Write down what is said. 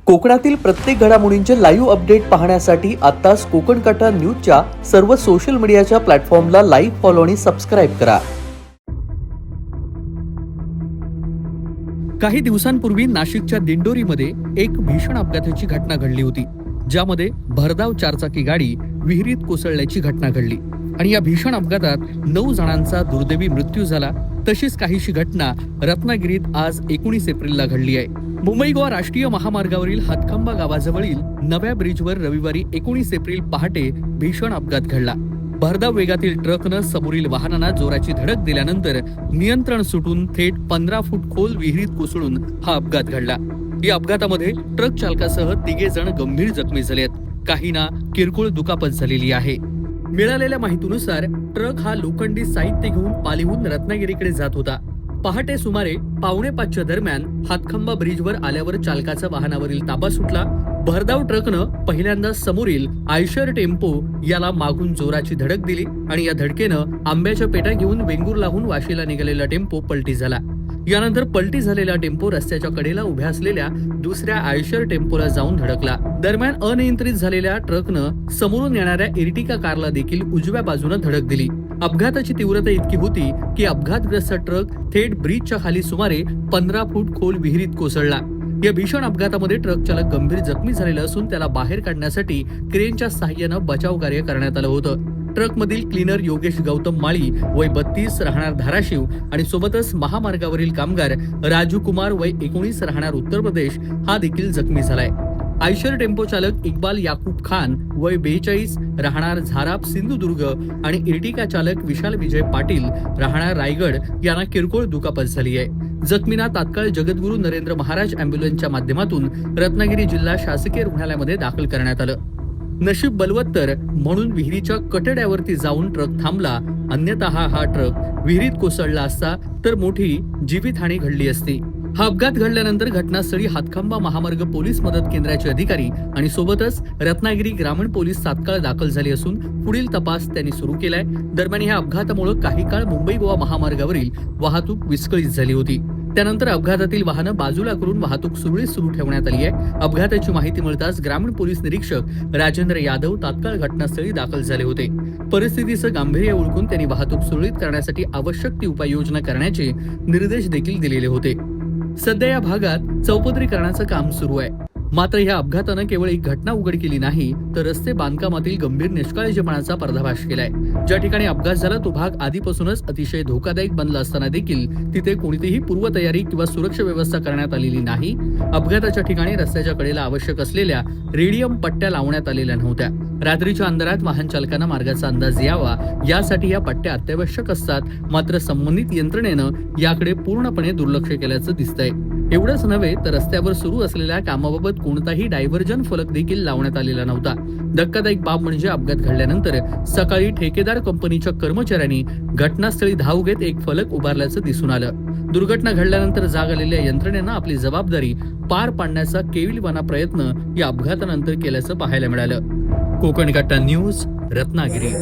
कोकणातील प्रत्येक घडामोडींचे लाईव्ह अपडेट पाहण्यासाठी आताच कोकण कटा न्यूजच्या सर्व सोशल मीडियाच्या प्लॅटफॉर्मला लाईक, फॉलो आणि सबस्क्राईब करा. काही दिवसांपूर्वी नाशिकच्या दिंडोरीमध्ये एक भीषण अपघाताची घटना घडली होती, ज्यामध्ये भरधाव चारचाकी गाडी विहिरीत कोसळल्याची घटना घडली आणि या भीषण अपघातात 9 जणांचा दुर्दैवी मृत्यू झाला. तशीच काहीशी घटना रत्नागिरीत आज 19 एप्रिलला घडली आहे. मुंबई गोवा राष्ट्रीय महामार्गावरील हातखंबा गावाजवळील नव्या ब्रिजवर रविवारी 19 एप्रिल पहाटे भीषण अपघात घडला. भरधाव वेगातील ट्रकनं समोरील वाहनांना जोराची धडक दिल्यानंतर नियंत्रण सुटून थेट 15 फूट खोल विहिरीत कोसळून हा अपघात घडला. या अपघातामध्ये ट्रक चालकासह 3 जण गंभीर जखमी झालेत. काहींना किरकोळ दुखापत झालेली आहे. मिळालेल्या माहितीनुसार ट्रक हा लोखंडी साहित्य घेऊन पालीहून रत्नागिरीकडे जात होता. पहाटे सुमारे 4:45च्या दरम्यान हातखंबा ब्रिजवर आल्यावर चालकाचा वाहनावरील ताबा सुटला. भरधाव ट्रकनं पहिल्यांदा समोरील आयशर टेम्पो याला मागून जोराची धडक दिली आणि या धडकेनं आंब्याच्या पेट्या घेऊन वेंगुर्ल्याहून वाशीला निघालेला टेम्पो पलटी झाला. यानंतर पलटी झालेला टेम्पो रस्त्याच्या कडेला उभ्या असलेल्या दुसऱ्या आयशर टेम्पोला जाऊन धडकला. दरम्यान अनियंत्रित झालेल्या ट्रकनं समोरून येणाऱ्या इर्टिका कारला देखील उजव्या बाजूने धडक दिली. अपघाताची तीव्रता इतकी होती की अपघातग्रस्त ट्रक थेट ब्रिजच्या खाली सुमारे 15 फूट खोल विहिरीत कोसळला. या भीषण अपघातामध्ये ट्रक चालक गंभीर जखमी झालेला असून त्याला बाहेर काढण्यासाठी क्रेनच्या सहाय्यानं बचाव कार्य करण्यात आलं होतं. ट्रकमधील क्लीनर योगेश गौतम माळी वय 32 राहणार धाराशिव आणि सोबतच महामार्गावरील कामगार राजू कुमार वय 19 राहणार उत्तर प्रदेश हा देखील जखमी झालाय. आयशर टेम्पो चालक इक्बाल याकूब खान वय 42 राहणार झाराप सिंधुदुर्ग आणि इर्टिका चालक विशाल विजय पाटील राहणार रायगड यांना किरकोळ दुखापत झाली आहे. जखमींना तात्काळ जगद्गुरू नरेंद्र महाराज अँब्युलन्सच्या माध्यमातून रत्नागिरी जिल्हा शासकीय रुग्णालयामध्ये दाखल करण्यात आलं. नशीब बलवत्तर म्हणून विहिरीच्या कटड्यावरती जाऊन ट्रक थांबला, अन्यथा हा ट्रक विहिरीत कोसळला असता तर मोठी जीवितहानी घडली असती. हा अपघात घडल्यानंतर घटनास्थळी हातखंबा महामार्ग पोलीस मदत केंद्राचे अधिकारी आणि सोबतच रत्नागिरी ग्रामीण पोलीस तात्काळ दाखल झाले असून पुढील तपास त्यांनी सुरू केलाय. दरम्यान या अपघातामुळे काही काळ मुंबई गोवा महामार्गावरील वाहतूक विस्कळीत झाली होती. त्यानंतर अपघातातील वाहनं बाजूला करून वाहतूक सुरळीत सुरू ठेवण्यात आली आहे. अपघाताची माहिती मिळताच ग्रामीण पोलीस निरीक्षक राजेंद्र यादव तात्काळ घटनास्थळी दाखल झाले होते. परिस्थितीचं गांभीर्य ओळखून त्यांनी वाहतूक सुरळीत करण्यासाठी आवश्यक ती उपाययोजना करण्याचे निर्देश देखील दिलेले होते. सध्या या भागात चौपदरीकरणाचं काम सुरू आहे. मात्र या अपघातानं केवळ एक घटना उघड केली नाही, तर रस्ते बांधकामातील गंभीर निष्काळजीपणाचा पर्दाफाश केलाय. ज्या ठिकाणी अपघात झाला तो भाग आधीपासूनच अतिशय धोकादायक बनला असताना देखील तिथे कोणतीही पूर्वतयारी किंवा सुरक्षा व्यवस्था करण्यात आलेली नाही. अपघाताच्या ठिकाणी रस्त्याच्या कडेला आवश्यक असलेल्या रेडियम पट्ट्या लावण्यात आलेल्या नव्हत्या. रात्रीच्या अंधारात वाहन चालकांना मार्गाचा अंदाज यावा यासाठी या पट्ट्या अत्यावश्यक असतात. मात्र संबंधित यंत्रणेनं याकडे पूर्णपणे दुर्लक्ष केल्याचं दिसतंय. एवढंच नव्हे तर रस्त्यावर सुरू असलेल्या कामाबाबत कोणताही डायव्हर्जन फलक देखील लावण्यात आलेला नव्हता. धक्कादायक बाब म्हणजे अपघात घडल्यानंतर सकाळी ठेकेदार कंपनीच्या कर्मचाऱ्यांनी घटनास्थळी धाव घेत एक फलक उभारल्याचं दिसून आलं. दुर्घटना घडल्यानंतर जाग आलेल्या यंत्रणेनं आपली जबाबदारी पार पाडण्याचा केविलवाना प्रयत्न या अपघातानंतर केल्याचं पाहायला मिळालं. कोकण कट्टा न्यूज, रत्नागिरी.